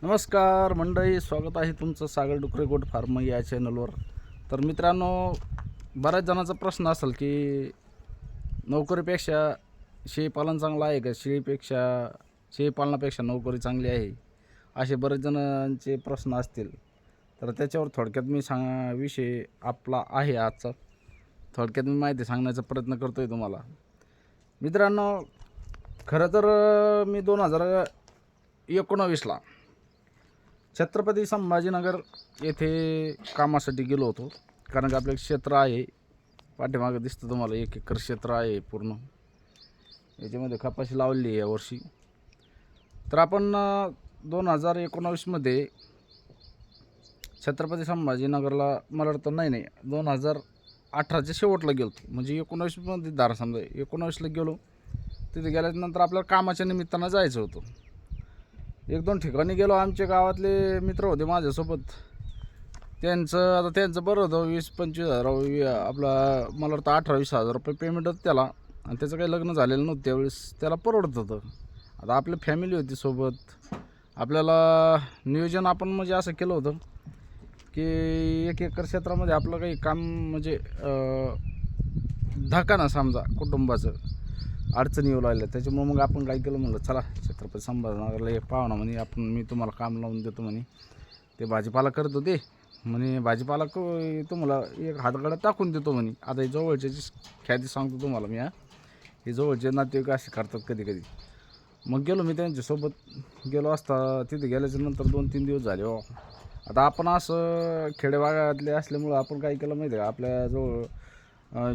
नमस्कार मंडळी, स्वागत आहे तुमचं सागर डुकरे गोट फार्म या चॅनलवर. तर मित्रांनो, बऱ्याच जणांचा प्रश्न असेल की नोकरीपेक्षा शेळीपालन चांगलं आहे का, शेळीपालनापेक्षा नोकरी चांगली आहे, असे बरेच जणांचे प्रश्न असतील. तर त्याच्यावर थोडक्यात विषय आपला आहे आजचा. थोडक्यात मी माहिती सांगण्याचा प्रयत्न करतो आहे तुम्हाला. मित्रांनो, खरं तर मी 2019ला छत्रपती संभाजीनगर येथे कामासाठी गेलो होतो. कारण की आपलं क्षेत्र आहे, पाठीमागं दिसतं तुम्हाला 1 एकर क्षेत्र आहे पूर्ण. याच्यामध्ये कपाशी लावली आहे यावर्षी. तर आपण 2019मध्ये छत्रपती संभाजीनगरला, मला वाटतं नाही 2018च्या शेवटला गेलो होतो. म्हणजे 19मध्ये दारा समजा 19ला गेलो. तिथे गेल्यानंतर आपल्याला कामाच्या निमित्तानं जायचं होतं. 1-2 ठिकाणी गेलो. आमच्या गावातले मित्र होते माझ्यासोबत. त्यांचं बरं होतं, 20-25 हजार आपला, मला वाटतं 18-20 हजार रुपये पेमेंट होतं त्याला. आणि त्याचं काही लग्न झालेलं नव्हतं त्यावेळेस, त्याला परवडत होतं. आता आपली फॅमिली होती सोबत. आपल्याला नियोजन आपण म्हणजे असं केलं होतं की 1 एकर क्षेत्रामध्ये आपलं काही काम म्हणजे धका ना समजा कुटुंबाचं अडचणी येऊ लागल्या. त्याच्यामुळं मग आपण काय केलं, म्हणलं चला छत्रपती संभाजीनगरला एक पाहुणा म्हणे, मी तुम्हाला काम लावून देतो म्हणे. ते भाजीपाला करत होते म्हणे, भाजीपाला तुम्हाला एक हातगाडा टाकून देतो म्हणे. आता हे जवळच्याची ख्याती सांगतो तुम्हाला मी. हे जवळचे नातेवाईक असे करतात कधी कधी. मग गेलो मी त्यांच्यासोबत. गेलो असता तिथे गेल्याच्या नंतर 2-3 दिवस झाले हो. आता आपण असं खेडेभागातले असल्यामुळं आपण काय केलं माहिती आहे का, आपल्याजवळ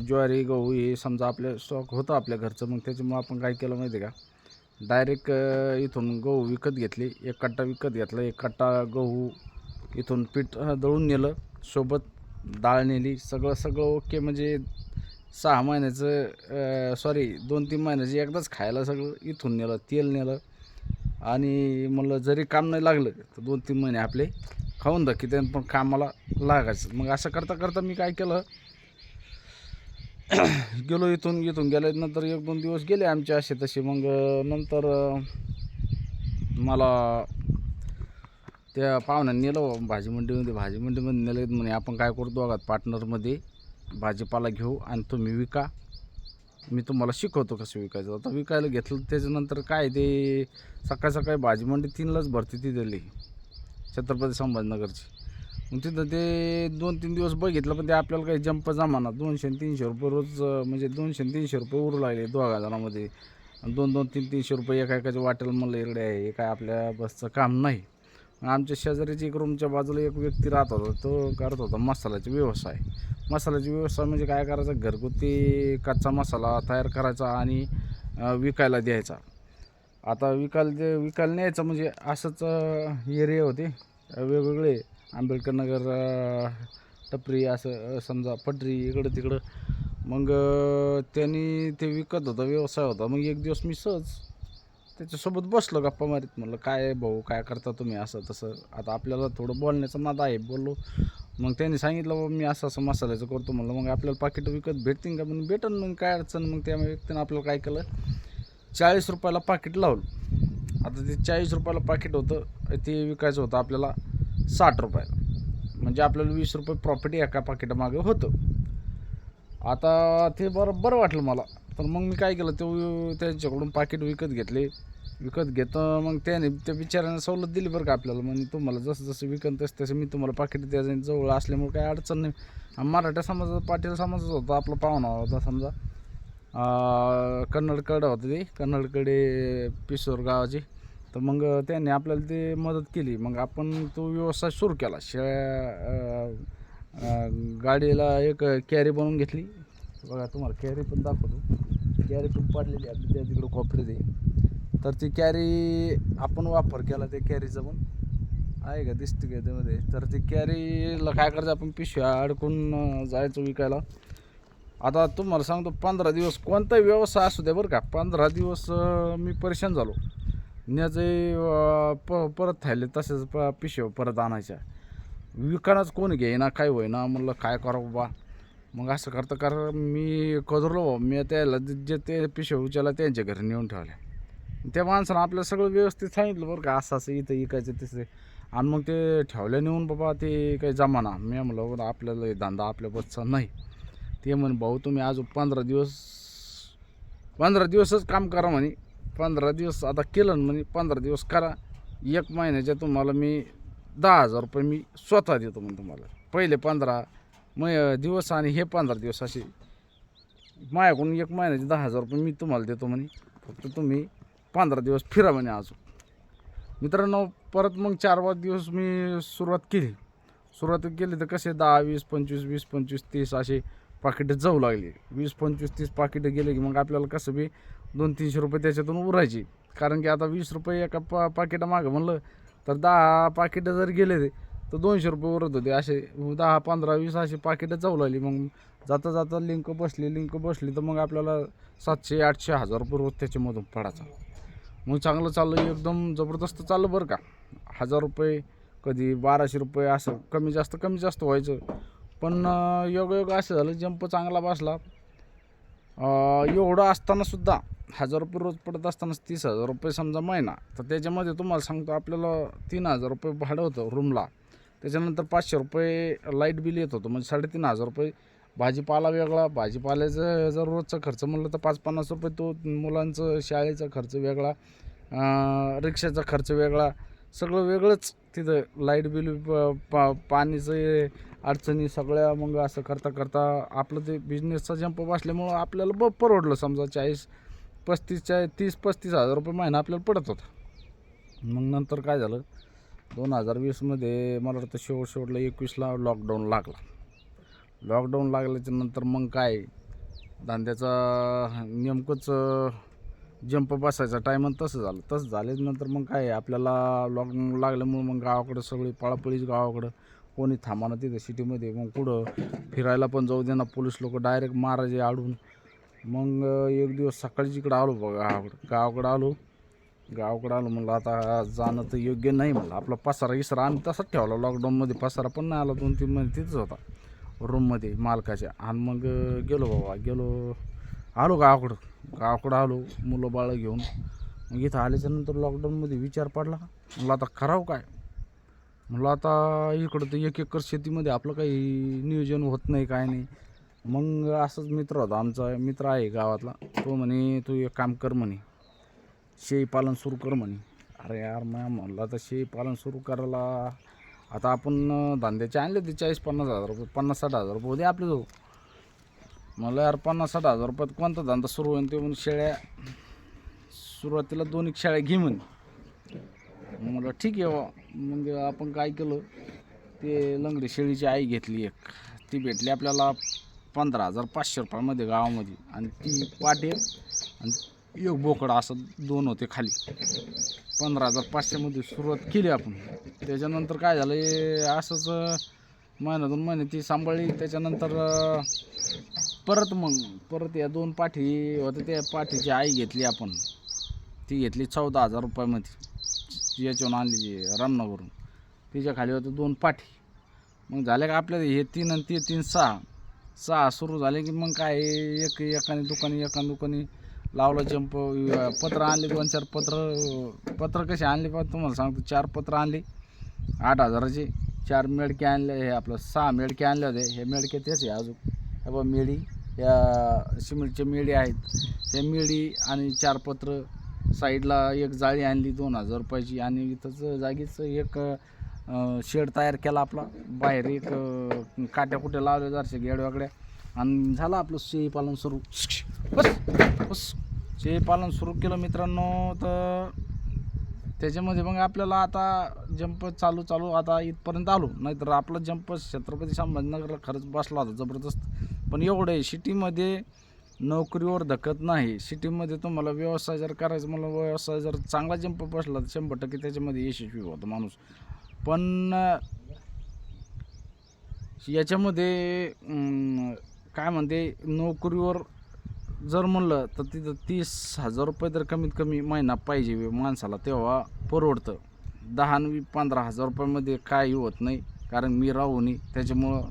ज्वारी गहू हे समजा आपल्या स्टॉक होतं आपल्या घरचं. मग त्याच्यामुळं आपण काय केलं माहिती आहे का, डायरेक्ट इथून गहू विकत घेतले. 1 कट्टा विकत घेतला, 1 कट्टा गहू इथून पीठ दळून नेलं, सोबत डाळ नेली. सगळं ओके. म्हणजे 6 महिन्याचं 2-3 महिन्याचं एकदाच खायला सगळं इथून नेलं. तेल नेलं. आणि म्हणलं जरी काम नाही लागलं तर 2-3 महिने आपले खाऊन दाखी पण कामाला लागायचं. मग असं करता करता मी काय केलं, गेलो इथून गेल्यानंतर 1-2 दिवस गेले आमचे असे तसे. मग नंतर मला त्या पाहुण्याने नेलं भाजी मंडीमध्ये नेलं. म्हणे आपण काय करू, दोघात पार्टनरमध्ये भाजीपाला घेऊ आणि तुम्ही विका, मी तुम्हाला शिकवतो कसं विकायचं. आता विकायला घेतलं. त्याच्यानंतर काय ते सकाळी भाजी मंडी 3लाच भरती ती दिली छत्रपती संभाजीनगरची. मग तिथं ते 2-3 दिवस बघितलं, पण ते आपल्याला काही जमाना. 200-300 रुपये रोज, म्हणजे 200-300 रुपये उरू लागले दोघा जणांमध्ये. 2-300 रुपये एकाच्या वाटेल. म्हणलं इकडे आहे, हे काय आपल्या बसचं काम नाही. आमच्या शेजारीची एक रूमच्या बाजूला एक व्यक्ती राहत होता. तो करत होता मसाल्याचा व्यवसाय. म्हणजे काय करायचं, घरगुती कच्चा मसाला तयार करायचा आणि विकायला द्यायचा. आता विकायला न्यायचं म्हणजे असंच एरिया होते वेगवेगळे, आंबेडकर नगर, टपरी, असं समजा पटरी, इकडं तिकडं. मग त्यांनी ते विकत होता, व्यवसाय होता. मग एक दिवस मी सहज त्याच्यासोबत बसलो गप्पा मारीत. म्हणलं काय भाऊ काय करता तुम्ही, असं तसं. आता आपल्याला थोडं बोलण्याचा नाद आहे, बोललो. मग त्यांनी सांगितलं बाबा मी असं मसाल्याचं करतो. म्हणलं मग आपल्याला पाकिट विकत भेटतील का, म्हणून भेटन, मग काय अडचण. मग त्या व्यक्तीनं आपल्याला काय केलं, 40 रुपयाला पाकिट लावलं. आता ते 40 रुपयाला पाकिट होतं, ते विकायचं होतं आपल्याला 60 रुपयाला. म्हणजे आपल्याला 20 रुपये प्रॉफिट एका पाकिटामागे होतं. आता ते बरं वाटलं मला. तर मग मी काय केलं, त्यांच्याकडून पाकिट विकत घेतले. मग त्याने त्या बिचाऱ्याने सवलत दिली बरं का आपल्याला. म्हणजे तुम्हाला जसं विकन तसं मी तुम्हाला पाकिट द्यायचं. जवळ असल्यामुळे काही अडचण नाही. मराठा समाजाचा, पाटील समाजाचा होता आपला पाहुणा होता समजा. कन्नडकडे होते ते, कन्नडकडे पिसोर गावाचे. तर मग त्यांनी आपल्याला ते मदत केली. मग आपण तो व्यवसाय सुरू केला. गाडीला एक कॅरी बनवून घेतली. बघा तुम्हाला कॅरी पण दाखवतो. कॅरी पण पाडलेली आपली त्या तिकडं कोपऱ्यात आहे. तर ती कॅरी आपण वापर केला. त्या कॅरीचा पण आहे का, दिसते का त्यामध्ये. तर ती कॅरीला काय करायचं, आपण पिशव्या अडकून जायचं विकायला. आता तुम्हाला सांगतो, 15 दिवस कोणताही व्यवसाय असू द्या बरं का, 15 दिवस मी परेशान झालो. न्यायचे परत थायले तसेच पिशव्या परत आणायच्या. विकायलाच कोण घेईना, काय होईना. म्हणलं काय करावं बाबा. मग असं करता मी कदरलो. मी त्याला जे ते पिशव्या उचलला त्यांच्या घरी नेऊन ठेवल्या. त्या माणसानं आपल्याला सगळं व्यवस्थित सांगितलं बरं का, असं असं इथं इकायचं तिसरे. आणि मग ते ठेवल्या नेऊन बाबा ते काही जमाना. मी म्हणलं बरं आपल्याला हे धंदा आपल्या बसचा नाही. ते म्हणे भाऊ तुम्ही अजून 15 दिवसच काम करा म्हणे. 15 दिवस आता केलं ना म्हणे, 15 दिवस करा. 1 महिन्याच्या तुम्हाला मी 10,000 रुपये मी स्वतः देतो म्हणे तुम्हाला. पहिले 15 दिवस आणि हे 15 दिवस असे माझ्याकडून 1 महिन्याचे 10,000 रुपये मी तुम्हाला देतो म्हणे. फक्त तुम्ही 15 दिवस फिरा म्हणे अजून. मित्रांनो परत मग 4-5 दिवस मी सुरुवात केली तर कसे 10, 20, 25, 20, 25, 30 असे पाकिटं जाऊ लागले. 20, 25, 30 पाकिटं गेले की मग आपल्याला कसं बी 200-300 रुपये त्याच्यातून उरायचे. कारण की आता 20 रुपये एका पाकिटा मागं म्हणलं तर 10 पाकिटं जर गेले तर 200 रुपये उरत होते. असे 10, 15, 20 असे पाकिटं जाऊ लागली. मग जाता जाता लिंक बसली तर मग आपल्याला 700, 800, 1000 रुपये रोज त्याच्यामधून पडायचा. मग चांगलं चाललं, एकदम जबरदस्त चाललं बरं का. 1000 रुपये कधी 1200 रुपये असं कमी जास्त व्हायचं. पण योग असं झालं, जंप चांगला बसला. एवढं असतानासुद्धा 1000 रुपये रोज पडत असताना 30,000 रुपये समजा महिना, तर त्याच्यामध्ये तुम्हाला सांगतो आपल्याला 3,000 रुपये भाडं होतं रूमला. त्याच्यानंतर 500 रुपये लाईट बिल येत होतं, म्हणजे 3,500 रुपये. भाजीपाला वेगळा, भाजीपाल्याचं जर रोजचा खर्च म्हणलं तर 5-50 रुपये, तो मुलांचं शाळेचा खर्च वेगळा, रिक्षाचा खर्च वेगळा, सगळं वेगळंच तिथं. लाईट बिल, पाणीचं अडचणी सगळ्या. मग असं करता आपलं ते बिझनेसचा जंप बसल्यामुळं आपल्याला परवडलं. समजा 30-35,000 रुपये महिना आपल्याला पडत होता. मग नंतर काय झालं, 2020मध्ये मला वाटतं शेवटला 21ला लॉकडाऊन लागल्याच्या नंतर मग काय धंद्याचा नेमकंच जंप बसायचा टायमान तसं झाल्यानंतर मग काय आपल्याला लॉकडाऊन लागल्यामुळं मग गावाकडं सगळी पळापळीच. गावाकडं कोणी थांबाना तिथं सिटीमध्ये. मग कुठं फिरायला पण जाऊ दे ना, पोलीस लोक डायरेक्ट मारायचे आडून. मग एक दिवस सकाळीच इकडं आलो बघा, गावाकडं आलो म्हणलं आता जाणं तर योग्य नाही. म्हणलं आपला पसारा आम्ही तसाच ठेवला लॉकडाऊनमध्ये. पसारा पण नाही आला, 2-3 महिने तिथंच होता रूममध्ये मालकाच्या. आणि मग आलो गावाकडं आलो मुलं बाळं घेऊन. मग इथं आल्याच्यानंतर लॉकडाऊनमध्ये विचार पडला, म्हणलं आता करावं काय. म्हणलं आता इकडं तर 1 एकर शेतीमध्ये आपलं काही नियोजन होत नाही, काय नाही. मग असंच मित्र होता आमचा, मित्र आहे गावातला. तो म्हणे तू एक काम कर म्हणे, शेळीपालन सुरू कर म्हणे. अरे यार म्हणलं आता शेळीपालन सुरू करायला आता आपण धंद्याचे आणले ते 40-50 हजार रुपये, 50-60 हजार रुपये होते आपल्याजवळ. मला यार 50-60 हजार रुपयात कोणता धंदा सुरू होईल. ते म्हणून शेळ्या सुरुवातीला 2 शेळ्या घे म्हणे. मला ठीक आहे. मग आपण काय केलं, ते लंगडी शेळीची आई घेतली एक. ती भेटली आपल्याला 15,500 रुपयामध्ये गावामध्ये. आणि ती पाट एक आणि एक बोकडा, असं 2 होते खाली. 15,500मध्ये सुरुवात केली आपण. त्याच्यानंतर काय झालं, असंच महिना 2 महिने ती सांभाळली. त्याच्यानंतर परत या 2 पाठी होत्या, त्या पाठीची आई घेतली आपण. ती घेतली 14,000 रुपयामध्ये, याच्यावरून आणली रामनगरवरून. तिच्या खाली होतं 2 पाठी. मग झाले का आपल्याला हे 3 आणि ते 3, 6 सुरू झाले की मग काय एकाने दुकानी लावलं जंप. पत्र आणले 2-4 पत्र कसे आणले पाहिजे तुम्हाला सांगतो. 4 पत्र आणले 8,000चे. 4 मेडके आणले. हे आपलं 6 मेडके आणले होते. हे मेडके तेच आहे अजून. हे बघ मेडी, या सिमेंटचे मेडी आहेत. हे मेडी आणि 4 पत्र. साईडला एक जाळी आणली 2,000 रुपयाची. आणि इथंच जागीच एक शेड तयार केला आपला. बाहेर एक काट्या कुट्या लावल्या जरशे गेडवाकड्या. आणि झालं आपलं शेळीपालन सुरू. बस शेळीपालन सुरू केलं मित्रांनो. तर त्याच्यामध्ये मग आपल्याला आता जंप चालू आता इथपर्यंत आलो. नाहीतर आपला जंप छत्रपती संभाजीनगरला खरंच बसला होता जबरदस्त. पण एवढं आहे, सिटीमध्ये नोकरीवर धकत नाही. सिटीमध्ये तुम्हाला व्यवसाय जर करायचं, मला व्यवसाय जर चांगला जंप बसला तर 100% त्याच्यामध्ये यशस्वी होतं माणूस. पण याच्यामध्ये काय म्हणते, नोकरीवर जर म्हणलं तर तिथं 30,000 रुपये तर कमीत कमी महिना पाहिजे माणसाला, तेव्हा परवडतं. 10 आणि 15,000 रुपयामध्ये काही होत नाही. कारण मी राहून त्याच्यामुळं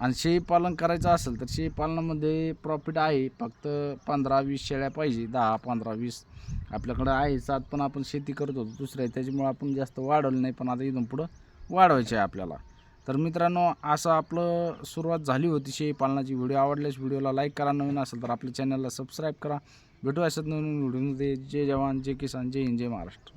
आणि शेळीपालन करायचं असेल तर शेळीपालनामध्ये प्रॉफिट आहे, फक्त 15-20 शेळ्या पाहिजे, 10-15-20 आपल्याकडं आहे. 7 पण आपण शेती करत होतो दुसऱ्या, त्याच्यामुळं आपण जास्त वाढवलं नाही, पण आता इथून पुढं वाढवायचे आहे आपल्याला. तर मित्रांनो, असं आपलं सुरुवात झाली होती शेळीपालनाची. व्हिडिओ आवडल्यास व्हिडिओला लाईक करा, नवीन असेल तर आपल्या चॅनलला सबस्क्राईब करा. भेटू अशाच नवीन व्हिडिओमध्ये. जय जवान, जय किसान, जय हिंद, जय महाराष्ट्र.